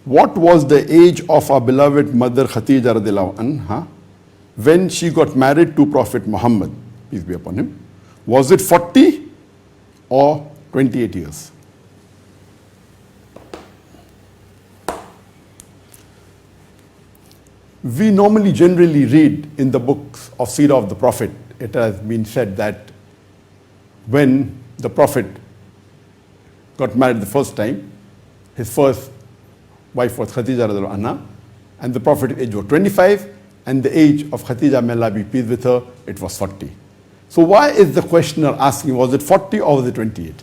what was the age of our beloved mother Khadijah radiallahu anha when she got married to Prophet Muhammad, peace be upon him? Was it 40 or 28 years? We normally generally read in the books of Seerah of the Prophet, it has been said that when the Prophet got married the first time, his first wife was Khadijah radiallahu anha, and the Prophet's age was 25, and the age of Khadijah, may Allah be pleased with her, it was 40. So why is the questioner asking, was it 40 or was it 28?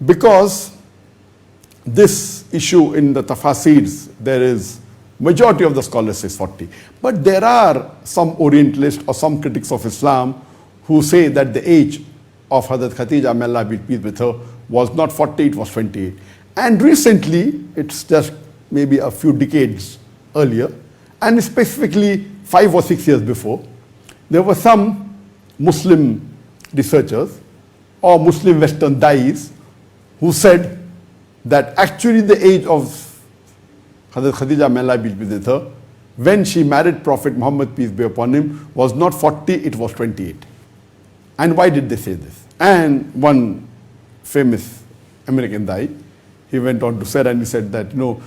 Because this issue in the tafasirs, there is majority of the scholars says 40. But there are some Orientalists or some critics of Islam who say that the age of Hazrat Khadijah, may Allah be pleased with her, was not 40, it was 28. And recently, it's just maybe a few decades earlier, and specifically 5 or 6 years before, there were some Muslim researchers or Muslim Western dais who said that actually the age of Hazrat Khadijah, may Allah be pleased with her, when she married Prophet Muhammad, peace be upon him, was not 40, it was 28. And why did they say this? And one famous American dai, he went on to say, and he said that, no,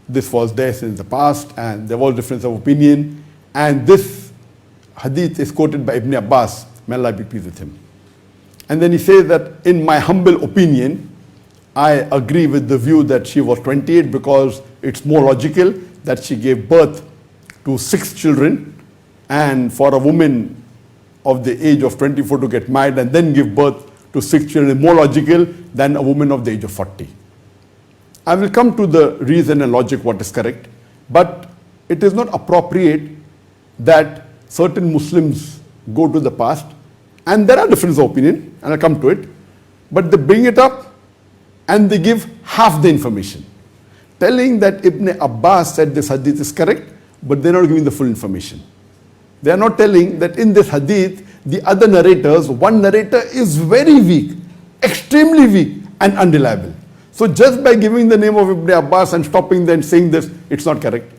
this was there since the past, and there was difference of opinion, and this hadith is quoted by Ibn Abbas, may Allah be pleased with him. And then he says that, in my humble opinion, I agree with the view that she was 28 because it's more logical that she gave birth to 6 children, and for a woman of the age of 24 to get married and then give birth to 6 children is more logical than a woman of the age of 40. I will come to the reason and logic what is correct, but it is not appropriate that certain Muslims go to the past, and there are differences of opinion, and I'll come to it, but they bring it up and they give half the information, telling that Ibn Abbas said this hadith is correct, but they're not giving the full information. They are not telling that in this hadith, the other narrators, one narrator is very weak, extremely weak and unreliable. So just by giving the name of Ibn Abbas and stopping them saying this, it's not correct.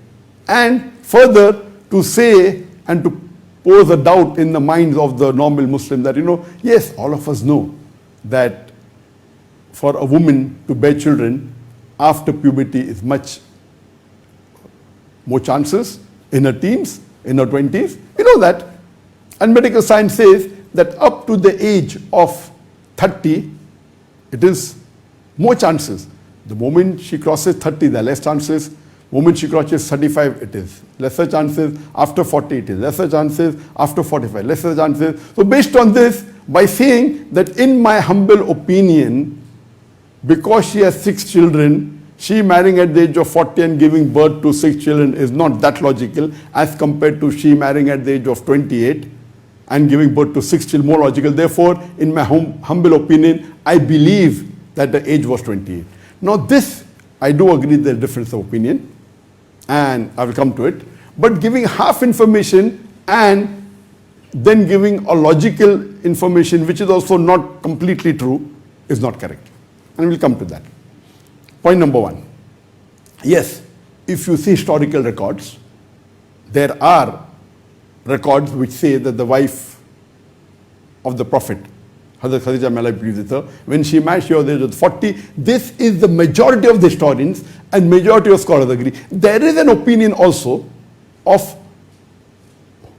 And further, to say and to pose a doubt in the minds of the normal Muslim that, yes, all of us know that for a woman to bear children after puberty is much more chances in her teens, in her 20s. We know that. And medical science says that up to the age of 30, it is more chances. The moment she crosses 30, there are less chances. The moment she crosses 35, it is lesser chances. After 40, it is lesser chances. After 45, lesser chances. So based on this, by saying that in my humble opinion, because she has 6 children, she marrying at the age of 40 and giving birth to 6 children is not that logical as compared to she marrying at the age of 28 and giving birth to 6 children, more logical. Therefore, in my humble opinion, I believe that the age was 28. Now this, I do agree there's a difference of opinion, and I will come to it. But giving half information and then giving a logical information which is also not completely true is not correct. And we'll come to that. Point number 1. Yes, if you see historical records, there are records which say that the wife of the Prophet, Hazrat Khadijah, may Allah be pleased with her, when she married, she was age 40. This is the majority of the historians and majority of scholars agree. There is an opinion also of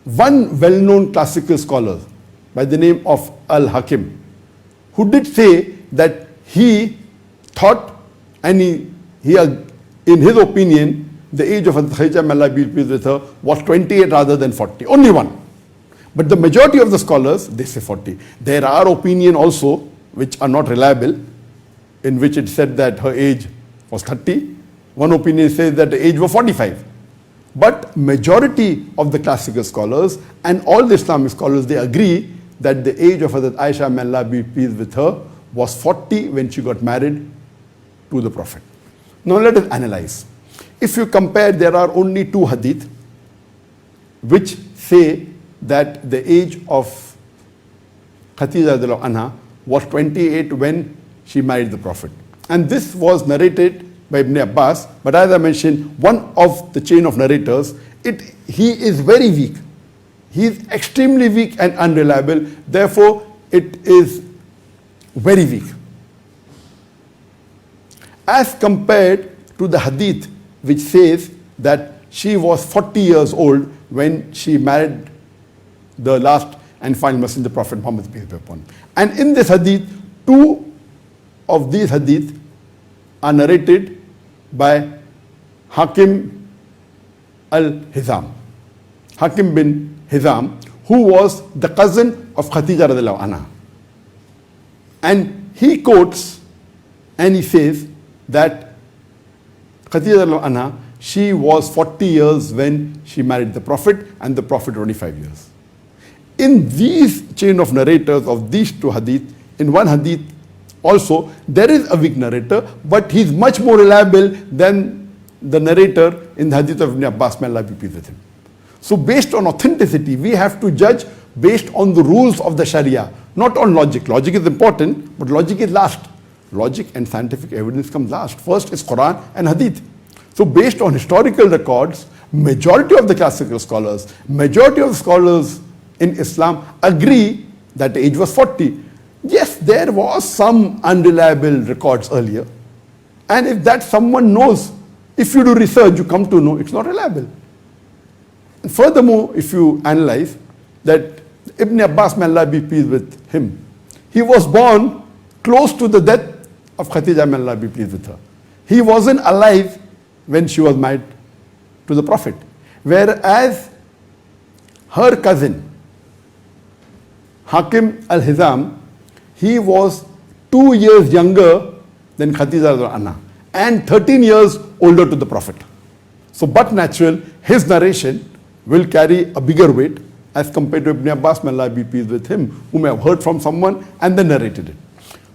one well-known classical scholar by the name of Al-Hakim, who did say that he thought, and in his opinion, the age of Khadijah, may Allah be pleased with her, was 28 rather than 40. Only one. But the majority of the scholars, they say 40. There are opinions also which are not reliable, in which it said that her age was 30. One opinion says that the age was 45. But majority of the classical scholars and all the Islamic scholars, they agree that the age of Hazrat Aisha, may Allah be pleased with her, was 40 when she got married to the Prophet. Now let us analyze. If you compare, there are only 2 hadith which say that the age of Khadijah radiallahu anha was 28 when she married the Prophet. And this was narrated by Ibn Abbas, but as I mentioned, one of the chain of narrators, he is very weak. He is extremely weak and unreliable. Therefore, it is very weak. As compared to the hadith which says that she was 40 years old when she married the last and final messenger, Prophet Muhammad, peace be upon him. And in this hadith, two of these hadith are narrated by Hakim al-Hizam. Hakim bin Hizam, who was the cousin of Khadijah radiallahu anha. And he quotes and he says that Khadijah radiallahu anha, she was 40 years when she married the Prophet, and the Prophet 25 years. In these chain of narrators of these two hadith, in one hadith also, there is a weak narrator, but he's much more reliable than the narrator in the hadith of Ibn Abbas, may Allah be pleased with him. So based on authenticity, we have to judge based on the rules of the Sharia, not on logic. Logic is important, but logic is last. Logic and scientific evidence comes last. First is Quran and hadith. So based on historical records, majority of the classical scholars, majority of the scholars in Islam agree that the age was 40. Yes, there was some unreliable records earlier. And if that someone knows, if you do research, you come to know it's not reliable. And furthermore, if you analyze that Ibn Abbas, may Allah be pleased with him, he was born close to the death of Khadijah, may Allah be pleased with her. He wasn't alive when she was married to the Prophet. Whereas her cousin, Hakim al-Hizam, he was 2 years younger than Khadijah anha and 13 years older to the Prophet. So but natural, his narration will carry a bigger weight as compared to Ibn Abbas, may Allah be pleased with him, whom I have heard from someone and then narrated it.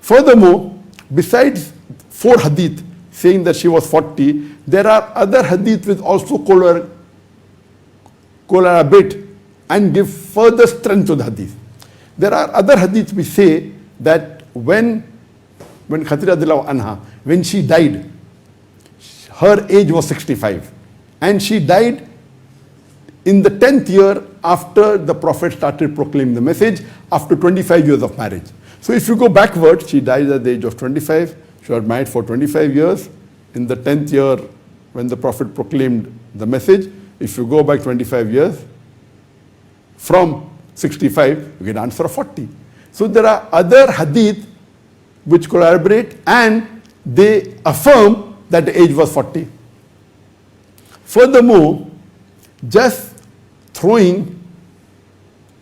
Furthermore, besides 4 hadith saying that she was 40, there are other hadith which also corroborate and give further strength to the hadith. There are other hadiths which say that when Khadijah radiallahu anha, when she died, her age was 65, and she died in the 10th year after the Prophet started proclaiming the message, after 25 years of marriage. So if you go backwards, she died at the age of 25, she was married for 25 years. In the 10th year, when the Prophet proclaimed the message, if you go back 25 years, from 65, you get an answer of 40. So there are other hadith which corroborate and they affirm that the age was 40. Furthermore, just throwing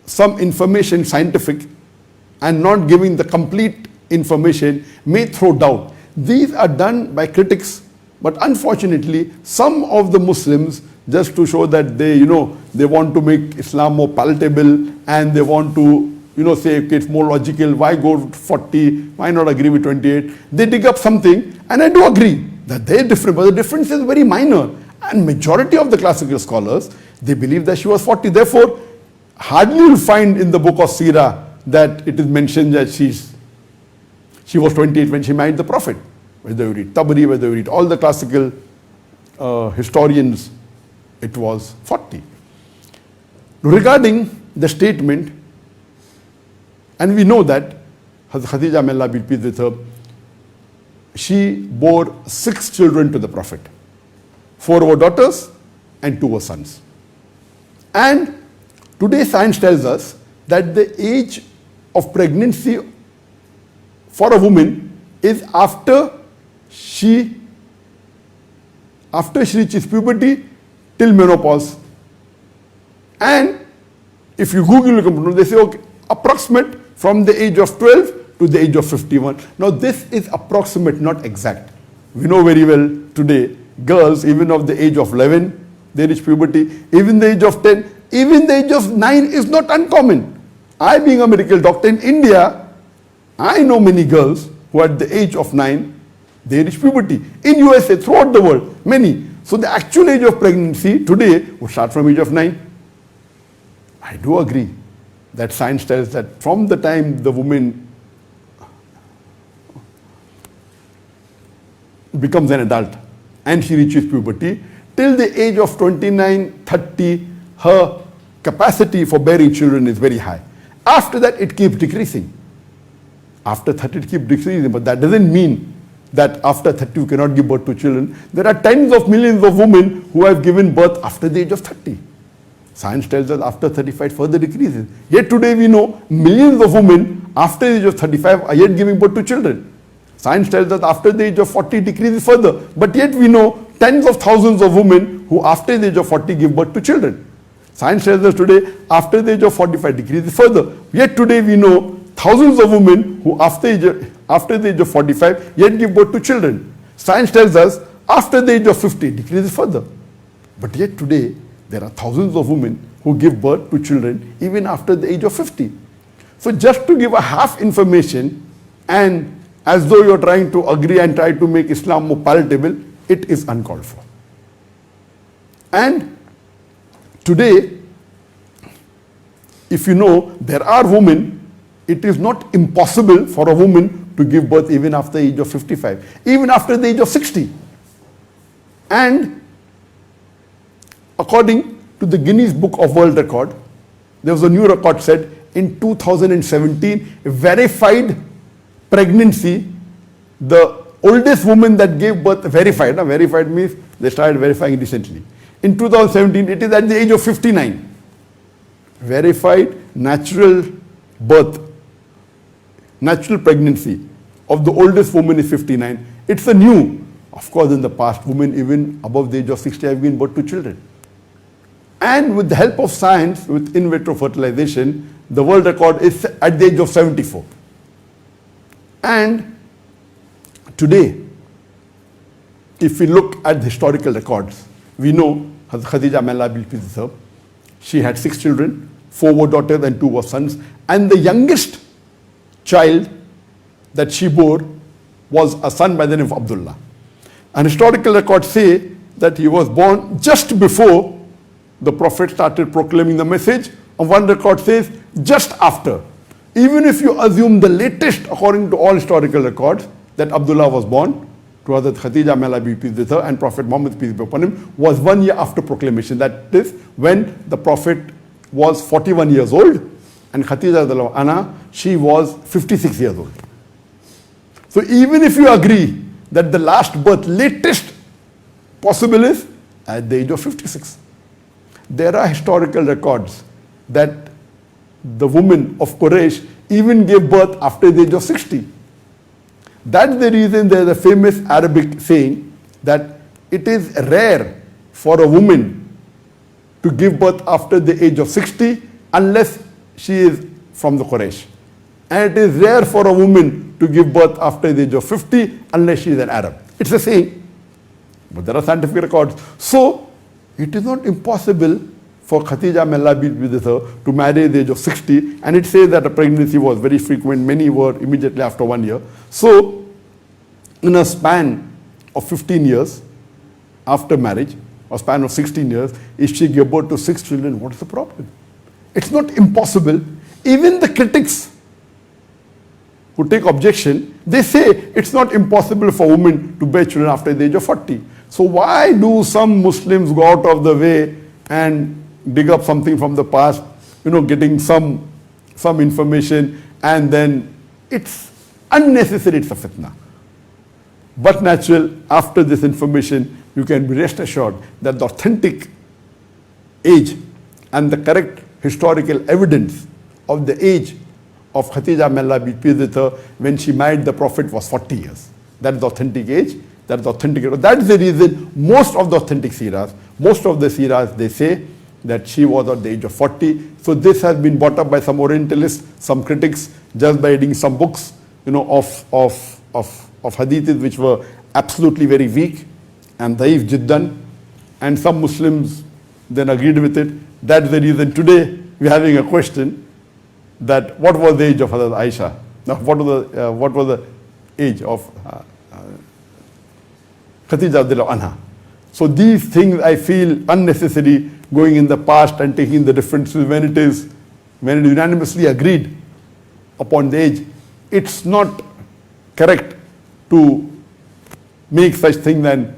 some information scientific and not giving the complete information may throw doubt. These are done by critics, but unfortunately, some of the Muslims, just to show that they want to make Islam more palatable and they want to, say, okay, it's more logical, why go 40, why not agree with 28? They dig up something, and I do agree that they're different, but the difference is very minor. And majority of the classical scholars, they believe that she was 40. Therefore, hardly you'll find in the book of Sirah that it is mentioned that she was 28 when she married the Prophet. Whether you read Tabari, whether you read all the classical historians, it was 40. Regarding the statement, and we know that Khadijah, may Allah be pleased with her, she bore 6 children to the Prophet. 4 were daughters and 2 were sons. And today science tells us that the age of pregnancy for a woman is after she reaches puberty till menopause. And if you Google, they say, okay, approximate from the age of 12 to the age of 51. Now this is approximate, not exact. We know very well today, girls, even of the age of 11, they reach puberty. Even the age of 10, even the age of 9 is not uncommon. I, being a medical doctor in India, I know many girls who at the age of 9, they reach puberty. In USA, throughout the world, many. So the actual age of pregnancy today would start from age of 9. I do agree that science tells that from the time the woman becomes an adult and she reaches puberty, till the age of 29, 30, her capacity for bearing children is very high. After that, it keeps decreasing. After 30, it keeps decreasing, but that doesn't mean that after 30 you cannot give birth to children. There are tens of millions of women who have given birth after the age of 30. Science tells us after 35 it further decreases. Yet today we know millions of women after the age of 35 are yet giving birth to children. Science tells us after the age of 40 it decreases further. But yet we know tens of thousands of women who after the age of 40 give birth to children. Science tells us today after the age of 45 decreases further. Yet today we know thousands of women who after the age of 45 yet give birth to children. Science tells us after the age of 50 decreases further. But yet today there are thousands of women who give birth to children even after the age of 50. So just to give a half information and as though you're trying to agree and try to make Islam more palatable, it is uncalled for. And today, if you know, there are women, it is not impossible for a woman to give birth even after the age of 55, even after the age of 60. And according to the Guinness Book of World Record, there was a new record said in 2017, a verified pregnancy, the oldest woman that gave birth, verified means they started verifying recently. In 2017, it is at the age of 59. Verified natural birth, natural pregnancy of the oldest woman is 59. It's a new. Of course, in the past, women even above the age of 60 have given birth to children. And with the help of science, with in vitro fertilization, the world record is at the age of 74. And today, if we look at the historical records, we know Khadijah, may Allah be pleased with her, she had 6 children, 4 were daughters and 2 were sons. And the youngest child that she bore was a son by the name of Abdullah. And historical records say that he was born just before the Prophet started proclaiming the message. And one record says just after. Even if you assume the latest, according to all historical records, that Abdullah was born to Hazrat Khadijah, may Allah be pleased with her, and Prophet Muhammad, peace be upon him, was 1 year after proclamation. That is when the Prophet was 41 years old and Khadijah anha, she was 56 years old. So even if you agree that the last birth, latest possible is at the age of 56. There are historical records that the women of Quraysh even gave birth after the age of 60. That's the reason there's a famous Arabic saying that it is rare for a woman to give birth after the age of 60 unless she is from the Quraysh. And it is rare for a woman to give birth after the age of 50 unless she is an Arab. It's a saying, but there are scientific records. So it is not impossible for Khadijah, may Allah be with her, to marry at the age of 60. And it says that a pregnancy was very frequent. Many were immediately after 1 year. So in a span of 15 years after marriage, or span of 16 years, if she gave birth to 6 children, what is the problem? It's not impossible. Even the critics who take objection, they say it's not impossible for women to bear children after the age of 40. So why do some Muslims go out of the way and dig up something from the past, getting some information, and then it's unnecessary, it's a fitna. But natural, after this information, you can be rest assured that the authentic age and the correct historical evidence of the age of Khadijah, may Allah be pleased with her, when she married the Prophet was 40 years. That is the authentic age. That is the authentic age. That is the reason most of the authentic seerahs, they say that she was at the age of 40. So this has been brought up by some Orientalists, some critics, just by reading some books, of hadiths which were absolutely very weak and daif jiddan, and some Muslims then agreed with it. That's the reason today we're having a question that what was the age of Hazrat Aisha? Now, what was the age of Khadijah anha? So these things I feel unnecessary, going in the past and taking the differences when it is unanimously agreed upon the age. It's not correct to make such things and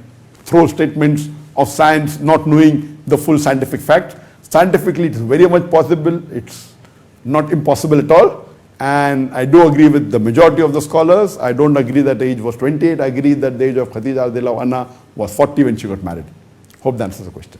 throw statements of science not knowing the full scientific fact. Scientifically, it is very much possible. It's not impossible at all. And I do agree with the majority of the scholars. I don't agree that the age was 28. I agree that the age of Khadijah radiallahu anha was 40 when she got married. Hope that answers the question.